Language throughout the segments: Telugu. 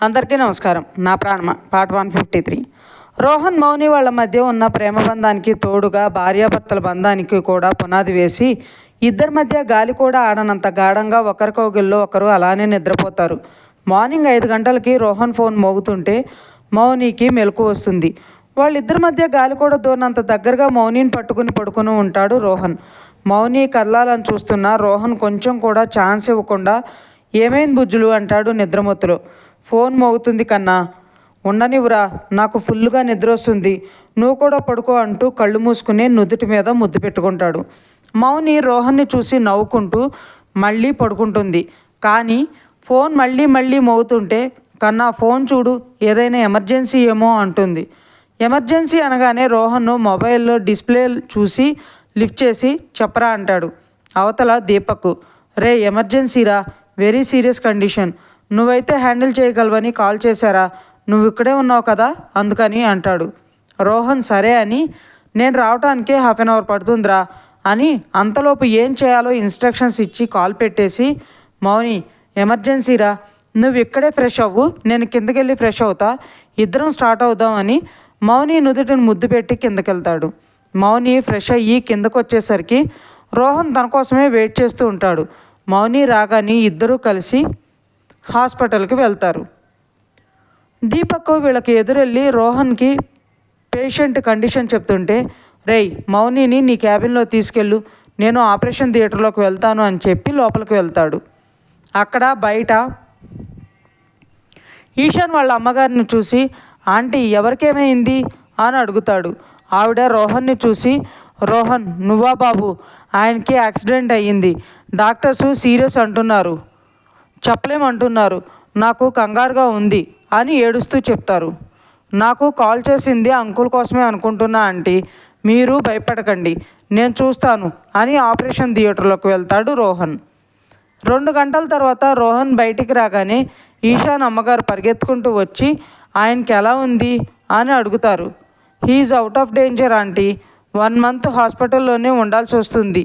అందరికీ నమస్కారం. నా ప్రాణమ పార్ట్ 153. రోహన్ మౌని వాళ్ళ మధ్య ఉన్న ప్రేమ బంధానికి తోడుగా భార్యాభర్తల బంధానికి కూడా పునాది వేసి ఇద్దరి మధ్య గాలి కూడా ఆడనంత గాఢంగా ఒకరికొగిల్లో ఒకరు అలానే నిద్రపోతారు. మార్నింగ్ 5 గంటలకి రోహన్ ఫోన్ మోగుతుంటే మౌనికి మెలకు వస్తుంది. వాళ్ళిద్దరి మధ్య గాలి కూడా దూరినంత దగ్గరగా మౌనిని పట్టుకుని ఉంటాడు రోహన్. మౌని కదలాలని చూస్తున్నా రోహన్ కొంచెం కూడా ఛాన్స్ ఇవ్వకుండా ఏమైంది బుజ్జులు అంటాడు నిద్రమత్తులో. ఫోన్ మోగుతుంది కన్నా, ఉండనివ్వరా, నాకు ఫుల్గా నిద్ర వస్తుంది, నువ్వు కూడా పడుకో అంటూ కళ్ళు మూసుకుని నుదుటి మీద ముద్దు పెట్టుకుంటాడు. మౌని రోహన్ని చూసి నవ్వుకుంటూ మళ్ళీ పడుకుంటుంది. కానీ ఫోన్ మళ్ళీ మోగుతుంటే కన్నా ఫోన్ చూడు, ఏదైనా ఎమర్జెన్సీ ఏమో అంటుంది. ఎమర్జెన్సీ అనగానే రోహన్ మొబైల్లో డిస్ప్లే చూసి లిఫ్ట్ చేసి చెప్పరా అంటాడు. అవతల దీపక్, రే ఎమర్జెన్సీరా, వెరీ సీరియస్ కండిషన్, నువ్వైతే హ్యాండిల్ చేయగలవని కాల్ చేశారా, నువ్వు ఇక్కడే ఉన్నావు కదా అందుకని అంటాడు. రోహన్ సరే అని, నేను రావటానికే హాఫ్ అన్ అవర్ పడుతుందిరా అని అంతలోపు ఏం చేయాలో ఇన్స్ట్రక్షన్స్ ఇచ్చి కాల్ పెట్టేసి, మౌని ఎమర్జెన్సీరా, నువ్వు ఇక్కడే ఫ్రెష్ అవ్వు, నేను కిందకెళ్ళి ఫ్రెష్ అవుతా, ఇద్దరం స్టార్ట్ అవుదాం అని మౌని నుదుటిని ముద్దు పెట్టి కిందకెళ్తాడు. మౌని ఫ్రెష్ అయ్యి కిందకు వచ్చేసరికి రోహన్ తన కోసమే వెయిట్ చేస్తూ ఉంటాడు. మౌని రాగానే ఇద్దరూ కలిసి హాస్పిటల్కి వెళ్తారు. దీపక్ వీళ్ళకి ఎదురెళ్ళి రోహన్కి పేషెంట్ కండిషన్ చెప్తుంటే, రేయ్ మౌనిని నీ క్యాబిన్లో తీసుకెళ్ళు, నేను ఆపరేషన్ థియేటర్లోకి వెళ్తాను అని చెప్పి లోపలికి వెళ్తాడు. అక్కడ బయట ఈశాన్ వాళ్ళ అమ్మగారిని చూసి, ఆంటీ ఎవరికేమైంది అని అడుగుతాడు. ఆవిడ రోహన్ని చూసి, రోహన్ నువ్వా బాబు, ఆయనకి యాక్సిడెంట్ అయ్యింది, డాక్టర్స్ సీరియస్ అంటున్నారు, చెప్పలేమంటున్నారు, నాకు కంగారుగా ఉంది అని ఏడుస్తూ చెప్తారు. నాకు కాల్ చేసింది అంకుల్ కోసమే అనుకుంటున్నా ఆంటీ, మీరు భయపడకండి, నేను చూస్తాను అని ఆపరేషన్ థియేటర్లోకి వెళ్తాడు రోహన్. 2 గంటల తర్వాత రోహన్ బయటికి రాగానే ఈశాన్ అమ్మగారు పరిగెత్తుకుంటూ వచ్చి ఆయనకి ఎలా ఉంది అని అడుగుతారు. He's out of danger aunty, 1 month హాస్పిటల్లోనే ఉండాల్సి వస్తుంది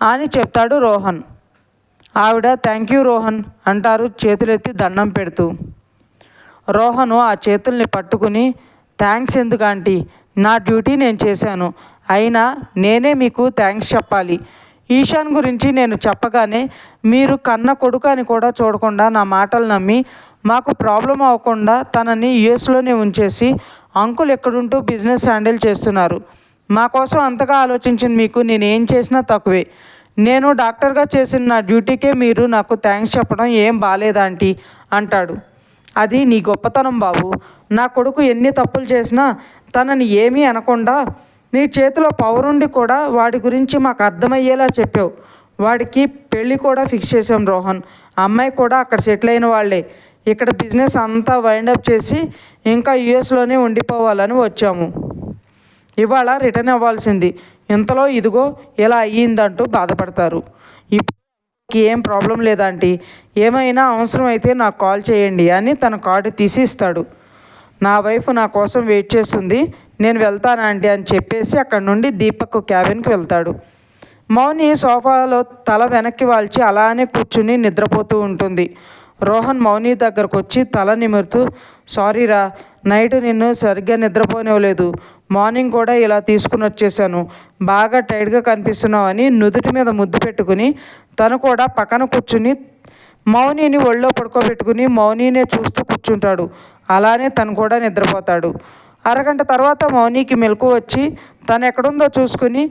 అని చెప్తాడు రోహన్. ఆవిడ థ్యాంక్ యూ రోహన్ అంటారు చేతులెత్తి దండం పెడుతూ. రోహను ఆ చేతుల్ని పట్టుకుని, థ్యాంక్స్ ఎందుకు ఆంటీ, నా డ్యూటీ నేను చేశాను, అయినా నేనే మీకు థ్యాంక్స్ చెప్పాలి. ఈశాన్ గురించి నేను చెప్పగానే మీరు కన్న కొడుకు అని కూడా చూడకుండా నా మాటలు నమ్మి మాకు ప్రాబ్లం అవ్వకుండా తనని యుఎస్లోనే ఉంచేసి అంకుల్ ఎక్కడుంటూ బిజినెస్ హ్యాండిల్ చేస్తున్నారు. మా కోసం అంతగా ఆలోచించిన మీకు నేనేం చేసినా తక్కువే. నేను డాక్టర్గా చేసిన నా డ్యూటీకే మీరు నాకు థ్యాంక్స్ చెప్పడం ఏం బాలేదాంటీ అంటాడు. అది నీ గొప్పతనం బాబు, నా కొడుకు ఎన్ని తప్పులు చేసినా తనని ఏమీ అనకుండా నీ చేతిలో పవర్ ఉండి కూడా వాడి గురించి మాకు అర్థమయ్యేలా చెప్పావు. వాడికి పెళ్ళి కూడా ఫిక్స్ చేసాం రోహన్, అమ్మాయి కూడా అక్కడ సెటిల్ అయిన వాళ్ళే, ఇక్కడ బిజినెస్ అంతా వైండప్ చేసి ఇంకా యుఎస్లోనే ఉండిపోవాలని వచ్చాము. ఇవాళ రిటర్న్ అవ్వాల్సింది, ఇంతలో ఇదిగో ఇలా అయ్యిందంటూ బాధపడతారు. ఇప్పుడు ఏం ప్రాబ్లం లేదంటీ, ఏమైనా అవసరం అయితే నాకు కాల్ చేయండి అని తన కార్డు తీసి ఇస్తాడు. నా వైఫ్ నా కోసం వెయిట్ చేస్తుంది, నేను వెళ్తాను ఆంటీ అని చెప్పేసి అక్కడి నుండి దీపక్ క్యాబిన్కి వెళ్తాడు. మౌని సోఫాలో తల వెనక్కి వాల్చి అలానే కూర్చుని నిద్రపోతూ ఉంటుంది. రోహన్ మౌని దగ్గరకు వచ్చి తల నిమురుతూ, సారీరా, నైట్ నిన్ను సరిగ్గా నిద్రపోనివ్వలేదు, మార్నింగ్ కూడా ఇలా తీసుకుని వచ్చేసాను, బాగా టైట్గా కనిపిస్తున్నావు అని నుదుటి మీద ముద్దు పెట్టుకుని తను కూడా పక్కన కూర్చుని మౌనిని ఒళ్ళో పడుకోబెట్టుకుని మౌనినే చూస్తూ కూర్చుంటాడు. అలానే తను కూడా నిద్రపోతాడు. అరగంట తర్వాత మౌనికి మెలకు వచ్చి తను ఎక్కడుందో చూసుకుని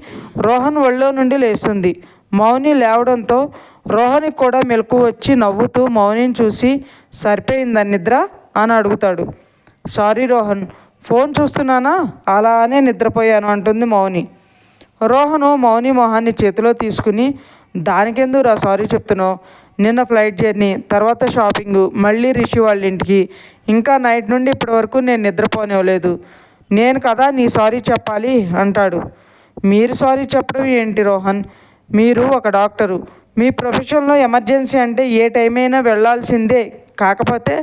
రోహన్ ఒళ్ళో నుండి లేస్తుంది. మౌని లేవడంతో రోహన్కి కూడా మెలకు వచ్చి నవ్వుతూ మౌనిని చూసి, సరిపోయిందా నిద్ర అని అడుగుతాడు. సారీ రోహన్, ఫోన్ చూస్తున్నానా, అలానే నిద్రపోయాను అంటుంది మౌని. రోహను మౌని మొహాన్ని చేతిలో తీసుకుని, దానికెందుకురా సారీ చెప్తున్నావు, నిన్న ఫ్లైట్ జర్నీ, తర్వాత షాపింగు, మళ్ళీ రిషి వాళ్ళ ఇంటికి, ఇంకా నైట్ నుండి ఇప్పటి వరకు నేను నిద్రపోనివ్వలేదు, నేను కదా నీ సారీ చెప్పాలి అంటాడు. మీరు సారీ చెప్పడం ఏంటి రోహన్, మీరు ఒక డాక్టరు, మీ ప్రొఫెషన్లో ఎమర్జెన్సీ అంటే ఏ టైం అయినా వెళ్ళాల్సిందే, కాకపోతే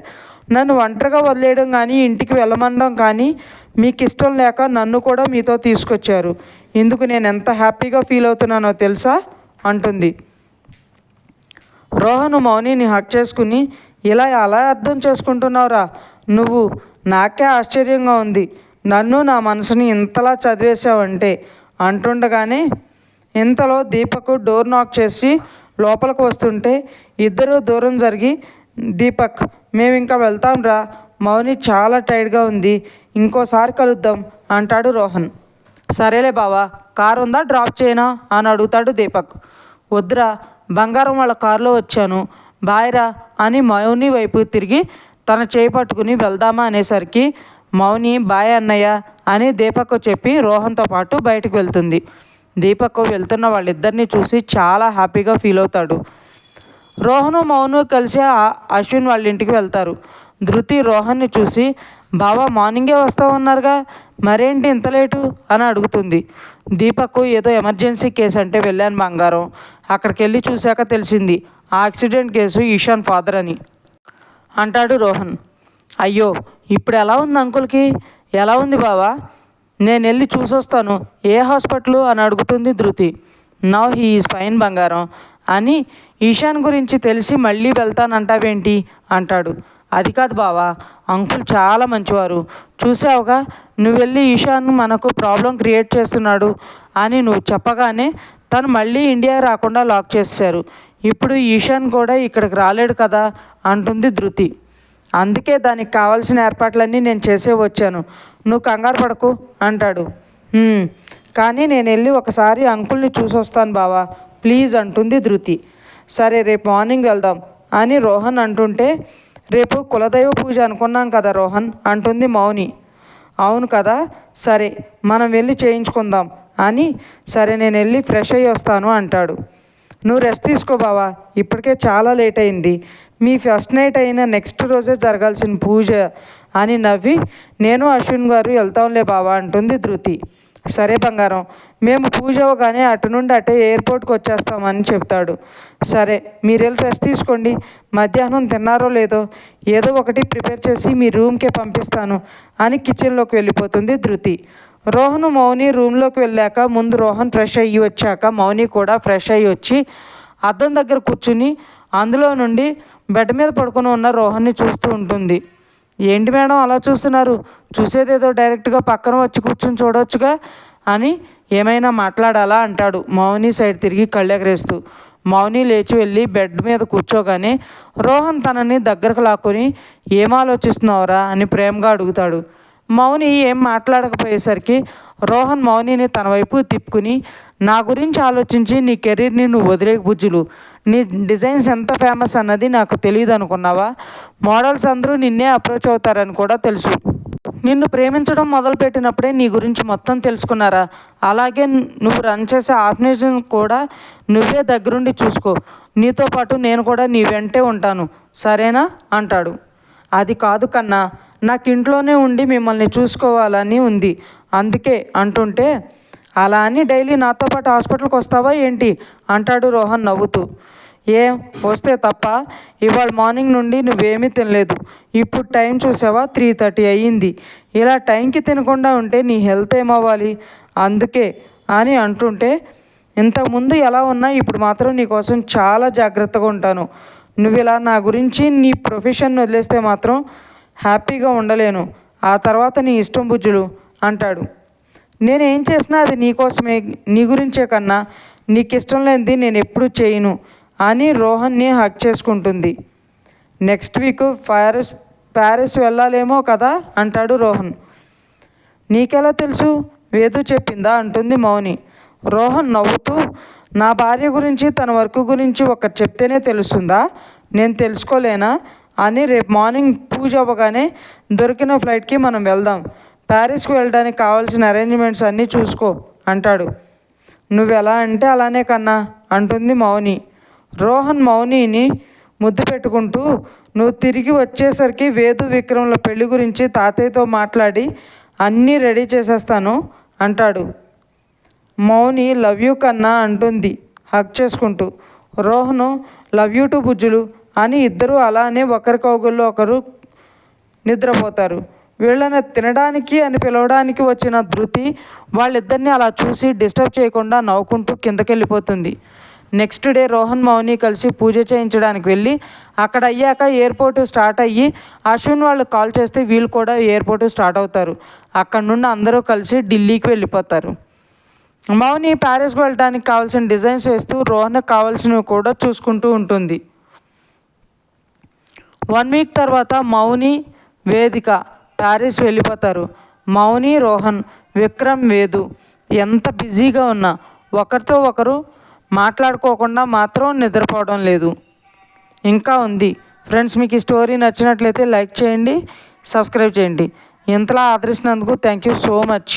నన్ను ఒంటరిగా వదిలేయడం కానీ ఇంటికి వెళ్ళమనడం కానీ మీకు ఇష్టం లేక నన్ను కూడా మీతో తీసుకొచ్చారు, ఇందుకు నేను ఎంత హ్యాపీగా ఫీల్ అవుతున్నానో తెలుసా అంటుంది. రోహన్ మౌనిని హక్ చేసుకుని, ఇలా ఎలా అర్థం చేసుకుంటున్నావురా నువ్వు? నాకే ఆశ్చర్యంగా ఉంది. నన్ను నా మనసుని ఇంతలా చదివేశావంటే అంటుండగానే ఇంతలో దీపక్ డోర్ నాక్ చేసి లోపలికి వస్తుంటే ఇద్దరూ దూరం జరిగి, దీపక్ మేము ఇంకా వెళ్తాం రా, మౌని చాలా టైర్డ్గా ఉంది, ఇంకోసారి కలుద్దాం అంటాడు రోహన్. సరేలే బావా, కారు ఉందా, డ్రాప్ చేయనా అని అడుగుతాడు దీపక్. వద్దురా, బంగారం వాళ్ళ కారులో వచ్చాను, బాయ్రా అని మౌని వైపు తిరిగి తన చేయి పట్టుకుని వెళ్దామా అనేసరికి మౌని బాయ్ అన్నయ్య అని దీపక్ చెప్పి రోహన్తో పాటు బయటకు వెళ్తుంది. దీపక్ వెళ్తున్న వాళ్ళిద్దరిని చూసి చాలా హ్యాపీగా ఫీల్ అవుతాడు. రోహను మౌను కలిసి అశ్విన్ వాళ్ళ ఇంటికి వెళ్తారు. ధృతి రోహన్ని చూసి, బావా మార్నింగే వస్తామన్నారుగా, మరేంటి ఇంత లేటు అని అడుగుతుంది. దీపక్ ఏదో ఎమర్జెన్సీ కేసు అంటే వెళ్ళాను బంగారం, అక్కడికి వెళ్ళి చూశాక తెలిసింది ఆ యాక్సిడెంట్ కేసు ఈశాన్ ఫాదర్ అని అంటాడు రోహన్. అయ్యో, ఇప్పుడు ఎలా ఉంది అంకుల్కి? ఎలా ఉంది బావా? నేను వెళ్ళి చూసొస్తాను, ఏ హాస్పిటల్ అని అడుగుతుంది ధృతి. నౌ హీ ఈజ్ ఫైన్ బంగారం అని ఈశాన్ గురించి తెలిసి మళ్ళీ వెళ్తానంటావేంటి అంటాడు. అది కాదు బావా, అంకుల్ చాలా మంచివారు, చూసావుగా, నువ్వు వెళ్ళి ఈశాన్ మనకు ప్రాబ్లం క్రియేట్ చేస్తున్నాడు అని నువ్వు చెప్పగానే తను మళ్ళీ ఇండియా రాకుండా లాక్ చేశారు. ఇప్పుడు ఈశాన్ కూడా ఇక్కడికి రాలేడు కదా అంటుంది ధృతి. అందుకే దానికి కావాల్సిన ఏర్పాట్లన్నీ నేను చేసే వచ్చాను, నువ్వు కంగారు పడకు అంటాడు. కానీ నేను వెళ్ళి ఒకసారి అంకుల్ని చూసొస్తాను బావా ప్లీజ్ అంటుంది ధృతి. సరే రేపు మార్నింగ్ వెళ్దాం అని రోహన్ అంటుంటే, రేపు కులదైవ పూజ అనుకున్నాం కదా రోహన్ అంటుంది మౌని. అవును కదా, సరే మనం వెళ్ళి చేయించుకుందాం అని, సరే నేను వెళ్ళి ఫ్రెష్ అయ్యి వస్తాను అంటాడు. నువ్వు రెస్ట్ తీసుకో బావా, ఇప్పటికే చాలా లేట్ అయింది, మీ ఫస్ట్ నైట్ అయిన నెక్స్ట్ రోజే జరగాల్సిన పూజ అని నవ్వి, నేను అశ్విన్ గారు వెళ్తాంలే బావా అంటుంది ధృతి. సరే బంగారం, మేము పూజ అవగానే అటు నుండి అటే ఎయిర్పోర్ట్కి వచ్చేస్తామని చెప్తాడు. సరే మీరు వెళ్ళి రెస్ట్ తీసుకోండి, మధ్యాహ్నం తిన్నారో లేదో ఏదో ఒకటి ప్రిపేర్ చేసి మీ రూమ్కే పంపిస్తాను అని కిచెన్లోకి వెళ్ళిపోతుంది ధృతి. రోహన్ మౌని రూమ్లోకి వెళ్ళాక ముందు రోహన్ ఫ్రెష్ అయ్యి వచ్చాక మౌని కూడా ఫ్రెష్ అయ్యి వచ్చి అద్దం దగ్గర కూర్చుని అందులో నుండి బెడ్ మీద పడుకుని ఉన్న రోహన్ని చూస్తూ ఉంటుంది. ఏంటి మేడం అలా చూస్తున్నారు, చూసేదేదో డైరెక్ట్గా పక్కన వచ్చి కూర్చుని చూడవచ్చుగా అని, ఏమైనా మాట్లాడాలా అంటాడు మౌని సైడ్ తిరిగి కళ్ళెగరేస్తూ. మౌని లేచి వెళ్ళి బెడ్ మీద కూర్చోగానే రోహన్ తనని దగ్గరకు లాక్కొని, ఏం ఆలోచిస్తున్నావురా అని ప్రేమగా అడుగుతాడు. మౌని ఏం మాట్లాడకపోయేసరికి రోహన్ మౌనిని తన వైపు తిప్పుకుని, నా గురించి ఆలోచించి నీ కెరీర్ని నువ్వు వదిలేక బుజ్జులు, నీ డిజైన్స్ ఎంత ఫేమస్ అన్నది నాకు తెలియదు అనుకున్నావా? మోడల్స్ అందరూ నిన్నే అప్రోచ్ అవుతారని కూడా తెలుసు. నిన్ను ప్రేమించడం మొదలుపెట్టినప్పుడే నీ గురించి మొత్తం తెలుసుకున్నారా? అలాగే నువ్వు రన్ చేసే ఆర్గనైజేషన్ కూడా నువ్వే దగ్గరుండి చూసుకో, నీతో పాటు నేను కూడా నీ వెంటే ఉంటాను, సరేనా అంటాడు. అది కాదు కన్నా, నాకు ఇంట్లోనే ఉండి మిమ్మల్ని చూసుకోవాలని ఉంది, అందుకే అంటుంటే, అలా అని డైలీ నాతో పాటు హాస్పిటల్కి వస్తావా ఏంటి అంటాడు రోహన్ నవ్వుతూ. ఏం వస్తే తప్ప, ఇవాళ మార్నింగ్ నుండి నువ్వేమీ తినలేదు, ఇప్పుడు టైం చూసావా 3:30 అయ్యింది, ఇలా టైంకి తినకుండా ఉంటే నీ హెల్త్ ఏమవ్వాలి, అందుకే అని అంటుంటే, ఇంతకుముందు ఎలా ఉన్నా ఇప్పుడు మాత్రం నీ కోసం చాలా జాగ్రత్తగా ఉంటాను, నువ్వు ఇలా నా గురించి నీ ప్రొఫెషన్ వదిలేస్తే మాత్రం హ్యాపీగా ఉండలేను, ఆ తర్వాత నీ ఇష్టం బుజ్జులు అంటాడు. నేనేం చేసినా అది నీకోసమే, నీ గురించే కన్నా, నీకు ఇష్టం లేనిది నేను ఎప్పుడూ చేయను అని రోహన్ని హక్ చేసుకుంటుంది. నెక్స్ట్ వీక్ ప్యారిస్ వెళ్ళాలేమో కదా అంటాడు రోహన్. నీకెలా తెలుసు, వేదు చెప్పిందా అంటుంది మౌని. రోహన్ నవ్వుతూ, నా భార్య గురించి తన వర్క్ గురించి ఒకటి చెప్తేనే తెలుస్తుందా, నేను తెలుసుకోలేనా అని, రేపు మార్నింగ్ పూజ అవ్వగానే దొరికిన ఫ్లైట్కి మనం వెళ్దాం, ప్యారిస్కి వెళ్ళడానికి కావాల్సిన అరేంజ్మెంట్స్ అన్నీ చూసుకో అంటాడు. నువ్వు ఎలా అంటే అలానే కన్నా అంటుంది మౌని. రోహన్ మౌనిని ముద్దు పెట్టుకుంటూ, నువ్వు తిరిగి వచ్చేసరికి వేదు విక్రమ్ల పెళ్లి గురించి తాతయ్యతో మాట్లాడి అన్నీ రెడీ చేసేస్తాను అంటాడు. మౌని లవ్ యూ కన్నా అంటుంది హక్ చేసుకుంటూ. రోహను లవ్ యూ టు బుజ్జులు అని ఇద్దరూ అలానే ఒకరి కౌగుల్లో ఒకరు నిద్రపోతారు. వీళ్ళని తినడానికి అని పిలవడానికి వచ్చిన ధృతి వాళ్ళిద్దరిని అలా చూసి డిస్టర్బ్ చేయకుండా నవ్వుకుంటూ కిందకెళ్ళిపోతుంది. నెక్స్ట్ డే రోహన్ మౌని కలిసి పూజ చేయించడానికి వెళ్ళి అక్కడ అయ్యాక ఎయిర్పోర్ట్ స్టార్ట్ అయ్యి అశ్విన్ వాళ్ళు కాల్ చేస్తే వీళ్ళు కూడా ఎయిర్పోర్ట్ స్టార్ట్ అవుతారు. అక్కడ నుండి అందరూ కలిసి ఢిల్లీకి వెళ్ళిపోతారు. మౌని ప్యారిస్కి వెళ్ళడానికి కావాల్సిన డిజైన్స్ వేస్తూ రోహన్కి కావాల్సినవి కూడా చూసుకుంటూ ఉంటుంది. 1 వీక్ తర్వాత మౌని వేదిక ప్యారిస్ వెళ్ళిపోతారు. మౌని, రోహన్, విక్రమ్, వేదు ఎంత బిజీగా ఉన్నా ఒకరితో ఒకరు మాట్లాడుకోకుండా మాత్రం నిద్రపోవడం లేదు. ఇంకా ఉంది ఫ్రెండ్స్. మీకు ఈ స్టోరీ నచ్చినట్లయితే లైక్ చేయండి, సబ్స్క్రైబ్ చేయండి. ఇంతలా ఆదరిస్తున్నందుకు థ్యాంక్ యూ సో మచ్.